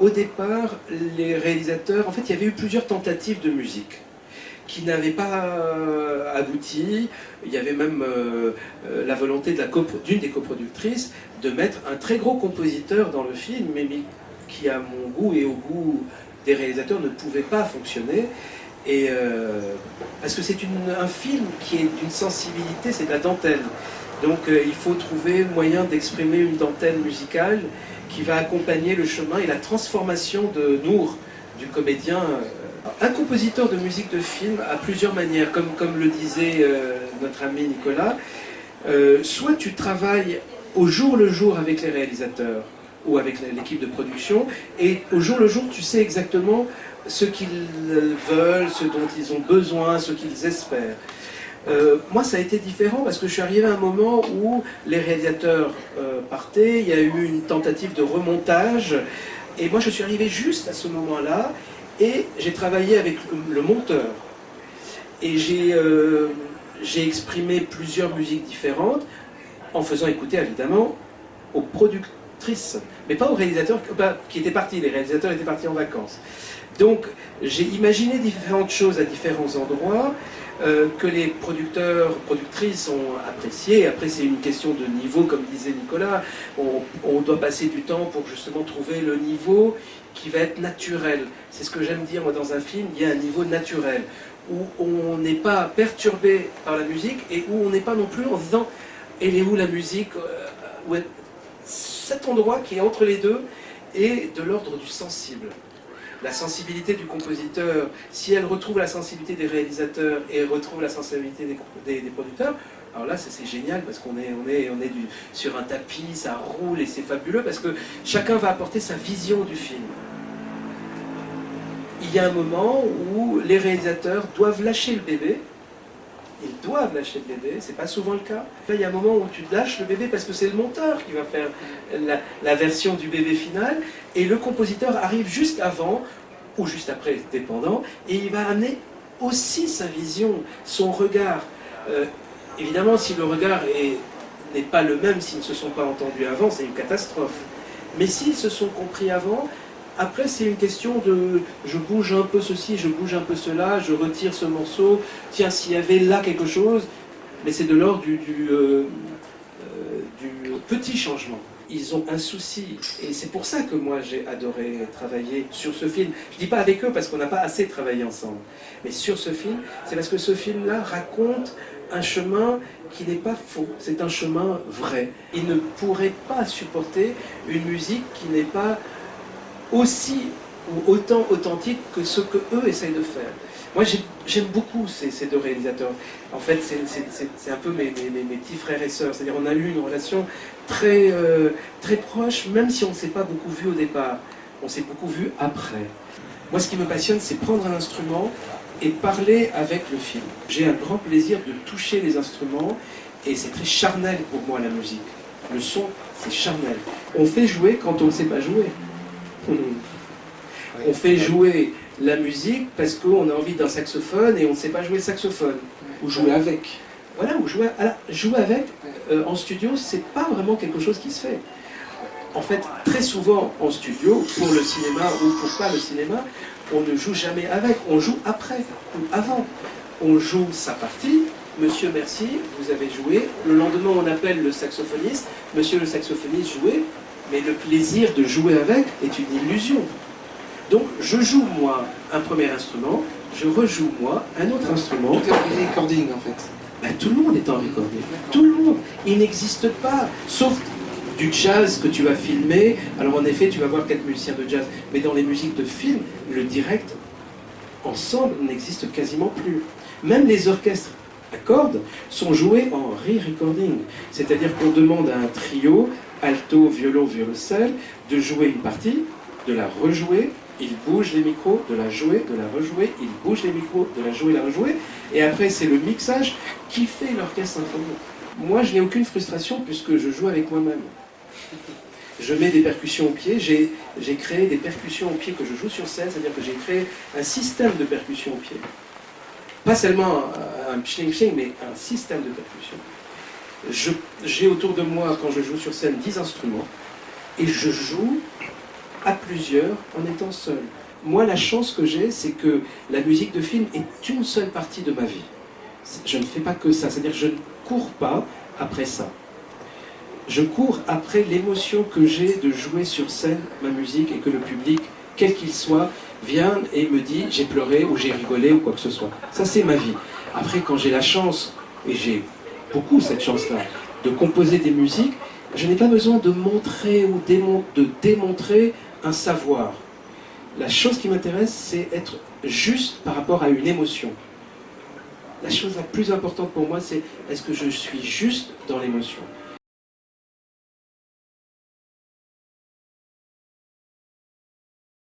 au départ, les réalisateurs, en fait, il y avait eu plusieurs tentatives de musique qui n'avaient pas abouti. Il y avait même la volonté d'une des coproductrices de mettre un très gros compositeur dans le film, mais qui, à mon goût et au goût des réalisateurs, ne pouvait pas fonctionner. Et parce que c'est un film qui est d'une sensibilité, c'est de la dentelle. Donc il faut trouver moyen d'exprimer une dentelle musicale qui va accompagner le chemin et la transformation de Nour, du comédien. Un compositeur de musique de film a plusieurs manières, comme le disait notre ami Nicolas. Soit tu travailles au jour le jour avec les réalisateurs ou avec l'équipe de production, et au jour le jour tu sais exactement ce qu'ils veulent, ce dont ils ont besoin, ce qu'ils espèrent. Moi ça a été différent parce que je suis arrivé à un moment où les réalisateurs partaient, il y a eu une tentative de remontage, et moi je suis arrivé juste à ce moment-là, et j'ai travaillé avec le monteur. Et j'ai exprimé plusieurs musiques différentes, en faisant écouter évidemment aux productrices, mais pas aux réalisateurs qui étaient partis, les réalisateurs étaient partis en vacances. Donc j'ai imaginé différentes choses à différents endroits, que les producteurs, productrices ont apprécié. Après c'est une question de niveau, comme disait Nicolas, on doit passer du temps pour justement trouver le niveau qui va être naturel. C'est ce que j'aime dire moi dans un film, il y a un niveau naturel, où on n'est pas perturbé par la musique et où on n'est pas non plus en disant elle est où la musique, cet endroit qui est entre les deux est de l'ordre du sensible. La sensibilité du compositeur, si elle retrouve la sensibilité des réalisateurs et retrouve la sensibilité des producteurs, alors là c'est génial parce qu'on est sur un tapis, ça roule et c'est fabuleux parce que chacun va apporter sa vision du film. Il y a un moment où les réalisateurs doivent lâcher le bébé. Ils doivent lâcher le bébé, c'est pas souvent le cas. Là, il y a un moment où tu lâches le bébé parce que c'est le monteur qui va faire la version du bébé final, et le compositeur arrive juste avant, ou juste après, dépendant, et il va amener aussi sa vision, son regard. Évidemment, si le regard n'est pas le même, s'ils ne se sont pas entendus avant, c'est une catastrophe. Mais s'ils se sont compris avant, après c'est une question de je bouge un peu ceci, je bouge un peu cela, je retire ce morceau, tiens s'il y avait là quelque chose, mais c'est de l'ordre du petit changement. Ils ont un souci, et c'est pour ça que moi j'ai adoré travailler sur ce film. Je ne dis pas avec eux parce qu'on n'a pas assez travaillé ensemble, mais sur ce film, c'est parce que ce film-là raconte un chemin qui n'est pas faux, c'est un chemin vrai. Ils ne pourraient pas supporter une musique qui n'est pas aussi ou autant authentique que ce que eux essayent de faire. Moi j'aime beaucoup ces deux réalisateurs. En fait c'est un peu mes petits frères et sœurs, c'est-à-dire on a eu une relation très, très proche, même si on ne s'est pas beaucoup vu au départ, on s'est beaucoup vu après. Moi ce qui me passionne c'est prendre un instrument et parler avec le film. J'ai un grand plaisir de toucher les instruments et c'est très charnel pour moi la musique. Le son c'est charnel. On fait jouer quand on ne sait pas jouer. On fait jouer la musique parce qu'on a envie d'un saxophone et on ne sait pas jouer le saxophone. Ou jouer avec. Voilà, ou jouer, jouer avec en studio, c'est pas vraiment quelque chose qui se fait. En fait, très souvent en studio, pour le cinéma ou pour pas le cinéma, on ne joue jamais avec, on joue après ou avant. On joue sa partie, monsieur merci, vous avez joué. Le lendemain, on appelle le saxophoniste, monsieur le saxophoniste jouez. Mais le plaisir de jouer avec est une illusion. Donc je joue moi un premier instrument, je rejoue moi un autre instrument. Tout est en recording en fait. Ben, tout le monde est en recording. Tout le monde. Il n'existe pas, sauf du jazz que tu vas filmer. Alors en effet, tu vas voir 4 musiciens de jazz. Mais dans les musiques de film, le direct ensemble n'existe quasiment plus. Même les orchestres à cordes sont joués en re-recording. C'est-à-dire qu'on demande à un trio, alto, violon, violoncelle, de jouer une partie, de la rejouer, il bouge les micros, de la jouer, de la rejouer, il bouge les micros, de la jouer, la rejouer, et après c'est le mixage qui fait l'orchestre symphonique. Moi je n'ai aucune frustration puisque je joue avec moi-même. Je mets des percussions au pied, j'ai créé des percussions au pied que je joue sur scène, c'est-à-dire que j'ai créé un système de percussions au pied. Pas seulement un pchling-pchling, mais un système de percussion. J'ai autour de moi, quand je joue sur scène, 10 instruments, et je joue à plusieurs en étant seul. Moi, la chance que j'ai, c'est que la musique de film est une seule partie de ma vie. Je ne fais pas que ça, c'est-à-dire que je ne cours pas après ça. Je cours après l'émotion que j'ai de jouer sur scène ma musique et que le public, quel qu'il soit, vient et me dit j'ai pleuré ou j'ai rigolé ou quoi que ce soit. Ça, c'est ma vie. Après, quand j'ai la chance, et j'ai beaucoup cette chance-là, de composer des musiques, je n'ai pas besoin de montrer ou de démontrer un savoir. La chose qui m'intéresse, c'est être juste par rapport à une émotion. La chose la plus importante pour moi, c'est est-ce que je suis juste dans l'émotion ?